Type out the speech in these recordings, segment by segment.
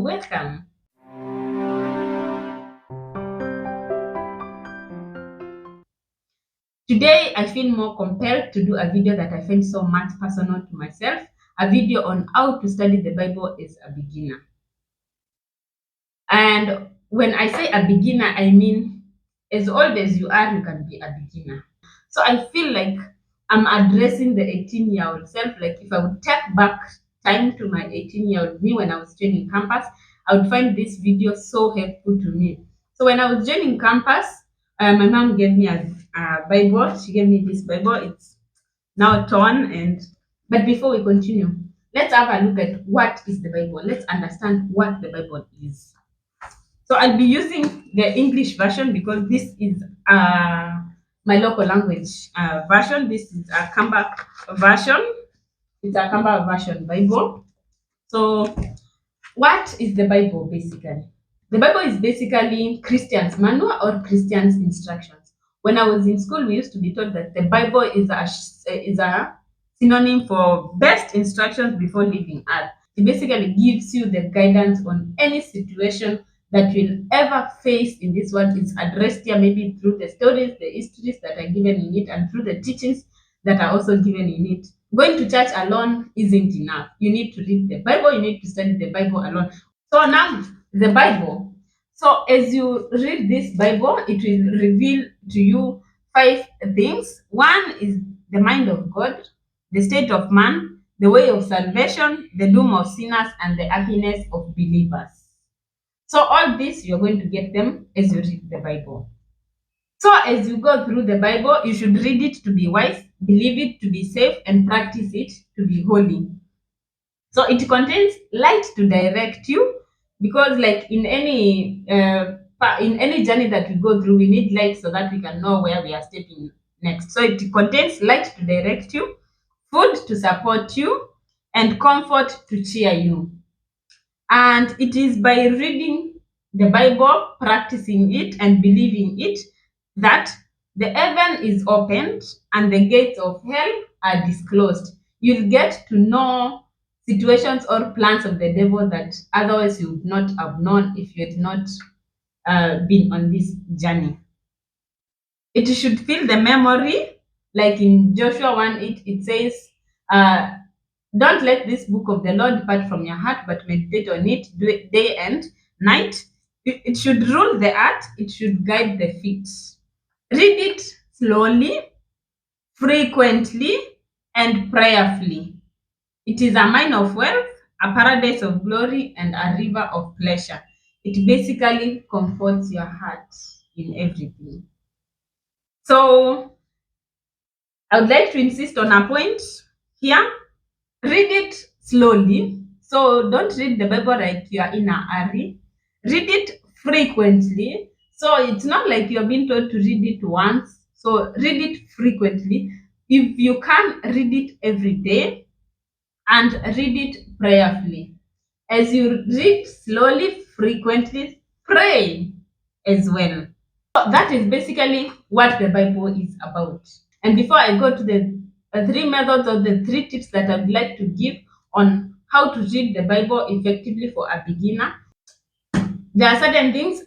Welcome. Today, I feel more compelled to do a video that I find so much personal to myself, a video on how to study the Bible as a beginner. And when I say a beginner, I mean as old as you are, you can be a beginner. So I feel like I'm addressing the 18-year-old self. Like if I would take back time to my 18-year-old me when I was joining campus, I would find this video so helpful to me. So when I was joining campus, my mom gave me a Bible. She gave me this Bible. It's now torn. And but before we continue, let's have a look at what is the Bible. Let's understand what the Bible is. So I'll be using the English version because this is my local language version. This is a Kamba version. It's a Kamba version Bible. So what is the Bible basically? The Bible is basically Christians' manual or Christians' instructions. When I was in school, we used to be told that the Bible is a synonym for best instructions before leaving Earth. It basically gives you the guidance on any situation that you'll ever face in this world. It's addressed here maybe through the stories, the histories that are given in it, and through the teachings that are also given in it. Going to church alone isn't enough. You need to read the Bible, you need to study the Bible alone. So now the Bible. So as you read this Bible, it will reveal to you 5 things. One is the mind of God, the state of man, the way of salvation, the doom of sinners, and the happiness of believers. So all this you're going to get them as you read the Bible. So as you go through the Bible, you should read it to be wise, believe it to be safe, and practice it to be holy. So it contains light to direct you, because like in any journey that we go through, we need light so that we can know where we are stepping next. So it contains light to direct you, food to support you, and comfort to cheer you. And it is by reading the Bible, practicing it, and believing it that the heaven is opened and the gates of hell are disclosed. You'll get to know situations or plans of the devil that otherwise you would not have known if you had not been on this journey. It should fill the memory, like in Joshua 1:8, it says, uh, don't let this book of the Lord depart from your heart, but meditate on it day and night. It should rule the heart, it should guide the feet. Read it slowly, frequently, and prayerfully. It is a mine of wealth, a paradise of glory, and a river of pleasure. It basically comforts your heart in everything. So I would like to insist on a point here. Read it slowly. So don't read the Bible like you are in a hurry. Read it frequently. So it's not like you're being told to read it once. So read it frequently. If you can, read it every day and read it prayerfully. As you read slowly, frequently, pray as well. So that is basically what the Bible is about. And before I go to the 3 methods or the 3 tips that I'd like to give on how to read the Bible effectively for a beginner, there are certain things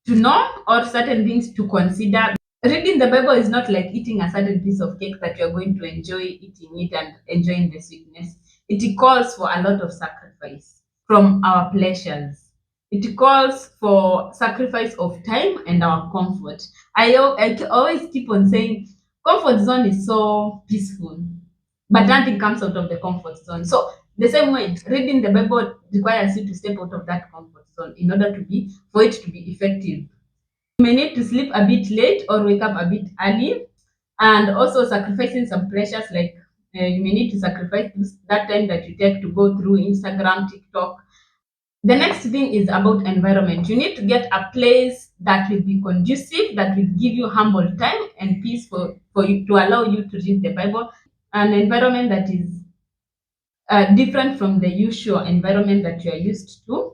to know or certain things to consider. Reading the Bible is not like eating a certain piece of cake that you're going to enjoy eating it and enjoying the sweetness. It calls for a lot of sacrifice from our pleasures. It calls for sacrifice of time and our comfort. I always keep on saying comfort zone is so peaceful, but nothing comes out of the comfort zone. So the same way, reading the Bible requires you to step out of that comfort zone in order to be for it to be effective. You may need to sleep a bit late or wake up a bit early, and also sacrificing some pleasures like you may need to sacrifice that time that you take to go through Instagram, TikTok. The next thing is about environment. You need to get a place that will be conducive, that will give you humble time and peace for you to allow you to read the Bible. An environment that is different from the usual environment that you are used to.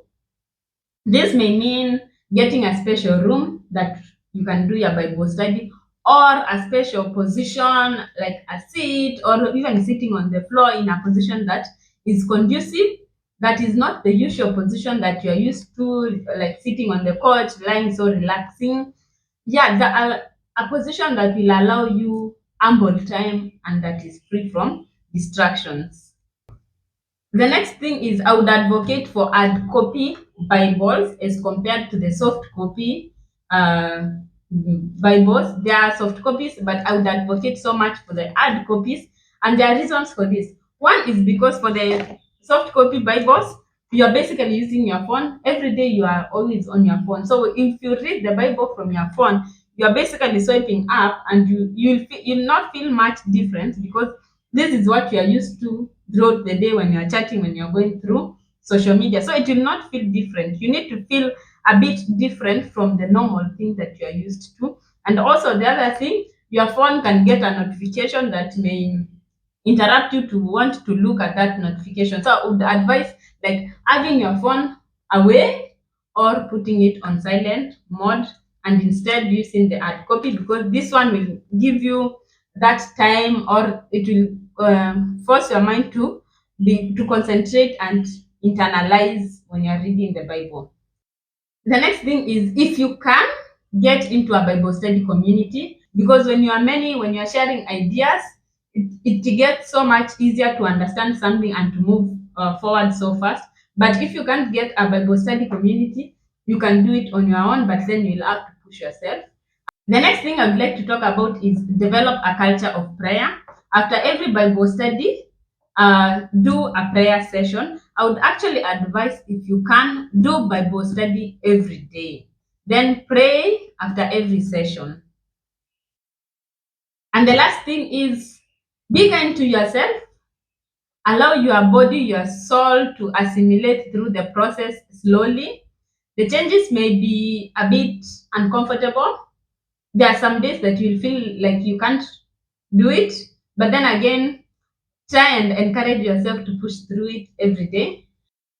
This may mean getting a special room that you can do your Bible study, or a special position like a seat, or even sitting on the floor in a position that is conducive, that is not the usual position that you're used to, like sitting on the couch, lying so relaxing. Yeah, a position that will allow you ample time and that is free from distractions. The next thing is I would advocate for hard copy Bibles as compared to the soft copy uh, Bibles. There are soft copies, but I would advocate so much for the hard copies, and there are reasons for this. One is because for the soft copy Bibles, you are basically using your phone every day. You are always on your phone. So if you read the Bible from your phone, you are basically swiping up, and you'll not feel much difference because this is what you are used to throughout the day when you're chatting, when you're going through social media. So it will not feel different. You need to feel a bit different from the normal thing that you are used to. And also, the other thing, your phone can get a notification that may interrupt you to want to look at that notification. So I would advise like having your phone away or putting it on silent mode and instead using the hard copy, because this one will give you that time, or it will force your mind to concentrate and internalize when you're reading the Bible. The next thing is, if you can, get into a Bible study community, because when you are many, when you are sharing ideas, it gets so much easier to understand something and to move forward so fast. But if you can't get a Bible study community, you can do it on your own, but then you'll have to push yourself. The next thing I would like to talk about is develop a culture of prayer. After every Bible study, do a prayer session. I would actually advise, if you can, do Bible study every day. Then pray after every session. And the last thing is, be kind to yourself. Allow your body, your soul to assimilate through the process slowly. The changes may be a bit uncomfortable. There are some days that you'll feel like you can't do it, but then again, try and encourage yourself to push through it every day.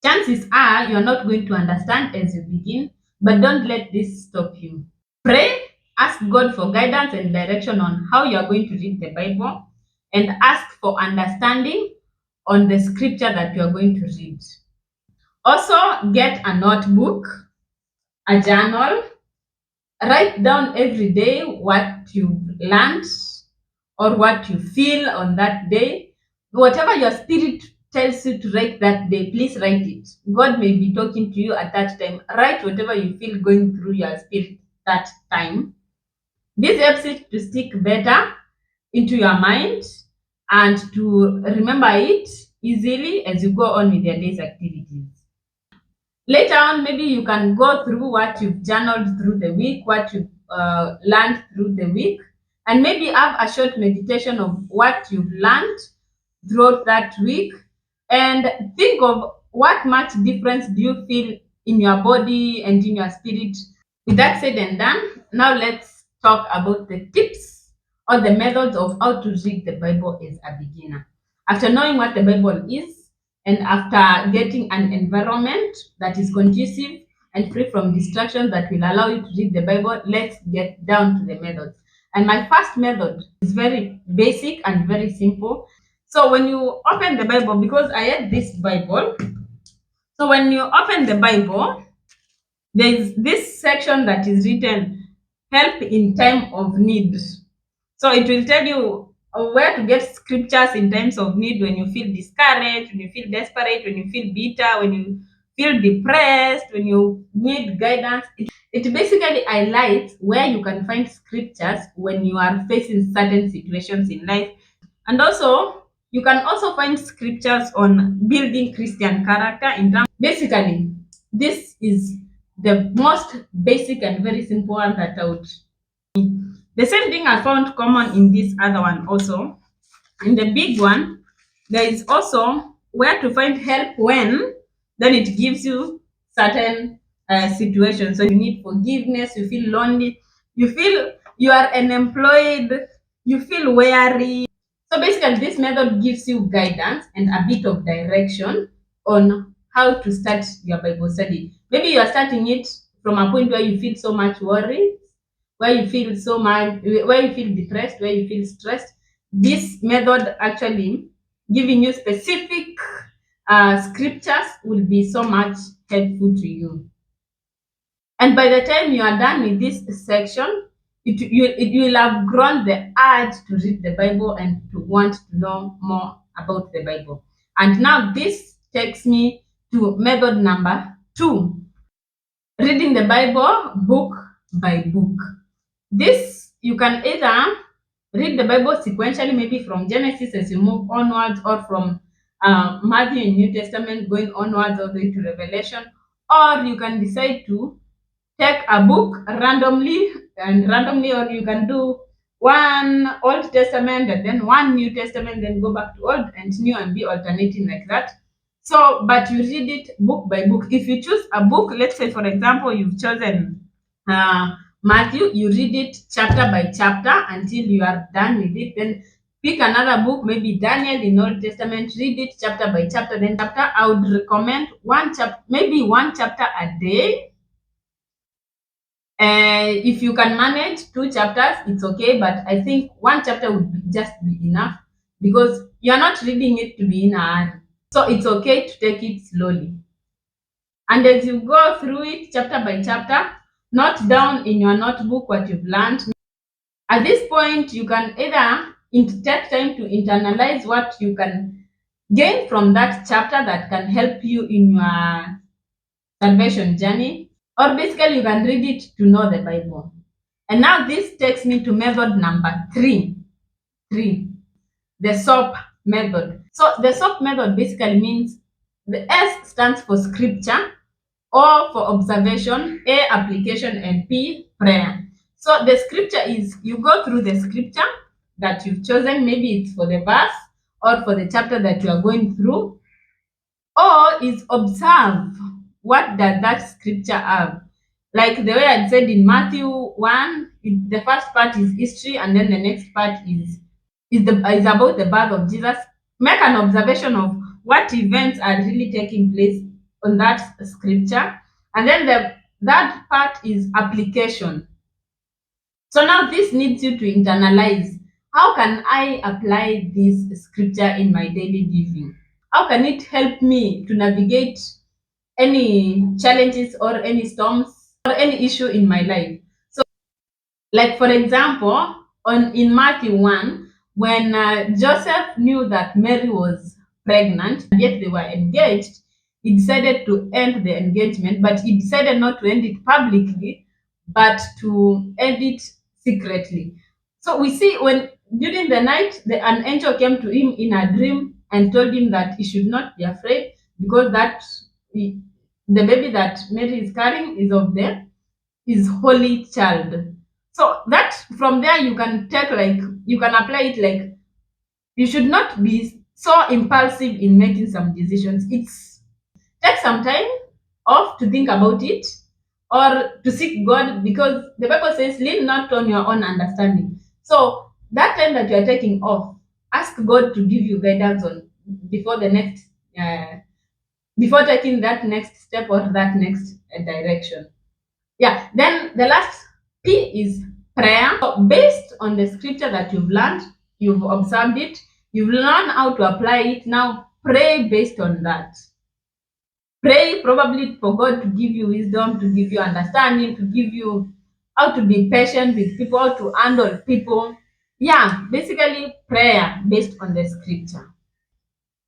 Chances are you're not going to understand as you begin, but don't let this stop you. Pray, ask God for guidance and direction on how you're going to read the Bible, and ask for understanding on the scripture that you're going to read. Also, get a notebook, a journal. Write down every day what you've learned or what you feel on that day. Whatever your spirit tells you to write that day, please write it. God may be talking to you at that time. Write whatever you feel going through your spirit that time. This helps it to stick better into your mind and to remember it easily as you go on with your day's activities. Later on, maybe you can go through what you've journaled through the week, what you've learned through the week, and maybe have a short meditation of what you've learned throughout that week, and think of what much difference do you feel in your body and in your spirit. With that said and done, now let's talk about the tips or the methods of how to read the Bible as a beginner. After knowing what the Bible is, and after getting an environment that is conducive and free from distractions that will allow you to read the Bible, let's get down to the methods. And my first method is very basic and very simple. So when you open the Bible, because I had this Bible, so when you open the Bible, there is this section that is written help in time of need. So it will tell you where to get scriptures in times of need, when you feel discouraged, when you feel desperate, when you feel bitter, when you feel depressed, when you need guidance. It basically highlights where you can find scriptures when you are facing certain situations in life. And also, you can also find scriptures on building Christian character in terms. Basically, this is the most basic and very simple one that I would. The same thing I found common in this other one also. In the big one, there is also where to find help when, then it gives you certain situations. So you need forgiveness, you feel lonely, you feel you are unemployed, you feel weary. So basically, this method gives you guidance and a bit of direction on how to start your Bible study. Maybe you are starting it from a point where you feel so much worry, where you feel so much, where you feel depressed, where you feel stressed. This method actually giving you specific scriptures will be so much helpful to you. And by the time you are done with this section, you will have grown the urge to read the Bible and to want to know more about the Bible. And now this takes me to method number 2, reading the Bible book by book. This, you can either read the Bible sequentially, maybe from Genesis as you move onwards, or from Matthew in New Testament going onwards all the way to Revelation, or you can decide to take a book randomly, or you can do one Old Testament and then one New Testament, then go back to Old and New and be alternating like that. So, but you read it book by book. If you choose a book, let's say for example, you've chosen Matthew, you read it chapter by chapter until you are done with it. Then pick another book, maybe Daniel in Old Testament, read it chapter by chapter, then chapter. I would recommend one chapter, maybe one chapter a day. If you can manage 2 chapters, it's okay, but I think one chapter would just be enough, because you're not reading it to be in a hurry. So it's okay to take it slowly. And as you go through it chapter by chapter, note down in your notebook what you've learned. At this point, you can either take time to internalize what you can gain from that chapter that can help you in your salvation journey, or basically you can read it to know the Bible. And now this takes me to method number 3. The S.O.A.P method. So the S.O.A.P method basically means the S stands for scripture, O for observation, A application, and P prayer. So the scripture is, you go through the scripture that you've chosen, maybe it's for the verse or for the chapter that you are going through. O is observe, what does that scripture have? Like the way I said in Matthew 1, the first part is history, and then the next part is about the birth of Jesus. Make an observation of what events are really taking place on that scripture. And then the that part is application. So now this needs you to internalize. How can I apply this scripture in my daily living? How can it help me to navigate any challenges or any storms or any issue in my life? So, like for example, in Matthew 1, when Joseph knew that Mary was pregnant and yet they were engaged, he decided to end the engagement, but he decided not to end it publicly, but to end it secretly. So we see, when during the night, an angel came to him in a dream and told him that he should not be afraid, because the baby that Mary is carrying is of the his holy child. So that, from there you can take, like, you can apply it, like, you should not be so impulsive in making some decisions. It's take some time off to think about it, or to seek God, because the Bible says, lean not on your own understanding. So that time that you are taking off, ask God to give you guidance on before the next before taking that next step or that next direction. Yeah, then the last P is prayer. So based on the scripture that you've learned, you've observed it, you've learned how to apply it. Now pray based on that. Pray probably for God to give you wisdom, to give you understanding, to give you how to be patient with people, how to handle people. Yeah, basically prayer based on the scripture.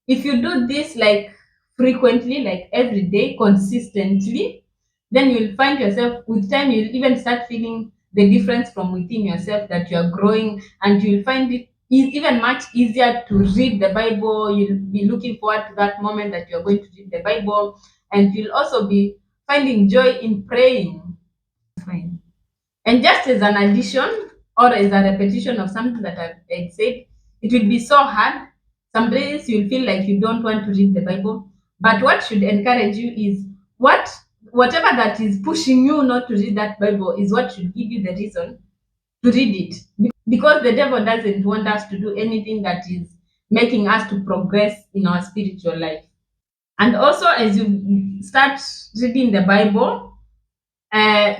If you do this like frequently, like every day, consistently, then you'll find yourself, with time you'll even start feeling the difference from within yourself, that you are growing, and you'll find it even much easier to read the Bible. You'll be looking forward to that moment that you're going to read the Bible, and you'll also be finding joy in praying. Fine. And just as an addition or as a repetition of something that I've said, it will be so hard. Some days you'll feel like you don't want to read the Bible. But what should encourage you is, whatever that is pushing you not to read that Bible is what should give you the reason to read it. Because the devil doesn't want us to do anything that is making us to progress in our spiritual life. And also, as you start reading the Bible,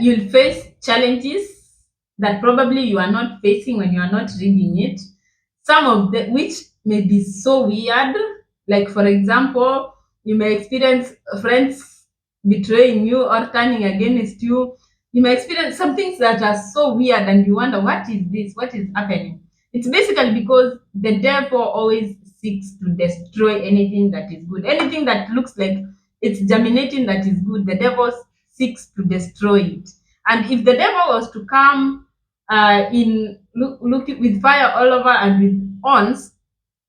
you'll face challenges that probably you are not facing when you are not reading it. Some of the which may be so weird, like for example, You may experience friends betraying you or turning against you. You may experience some things that are so weird and you wonder, what is this? What is happening? It's basically because the devil always seeks to destroy anything that is good. Anything that looks like it's germinating that is good, the devil seeks to destroy it. And if the devil was to come in look with fire all over and with horns,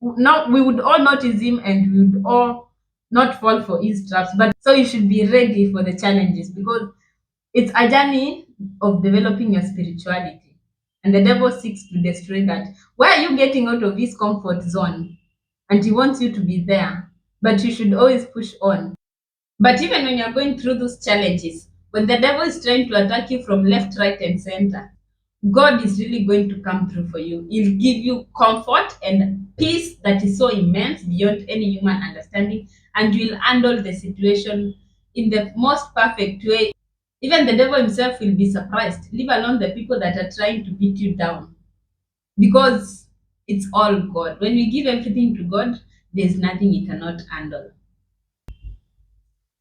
now we would all notice him and we would all not fall for his traps. But so you should be ready for the challenges because it's a journey of developing your spirituality. And the devil seeks to destroy that. Why are you getting out of his comfort zone? And he wants you to be there. But you should always push on. But even when you're going through those challenges, when the devil is trying to attack you from left, right, and center, God is really going to come through for you. He'll give you comfort and peace that is so immense beyond any human understanding, and you'll handle the situation in the most perfect way. Even the devil himself will be surprised, leave alone the people that are trying to beat you down, because it's all God. When we give everything to God, there's nothing He cannot handle.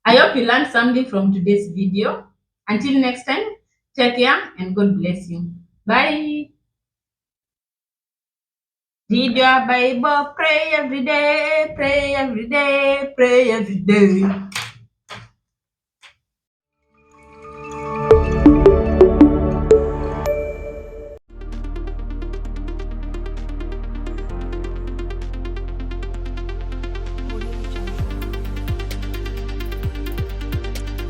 I hope you learned something from today's video. Until next time, take care and God bless you. Bye. Read your Bible, pray every day, pray every day, pray every day.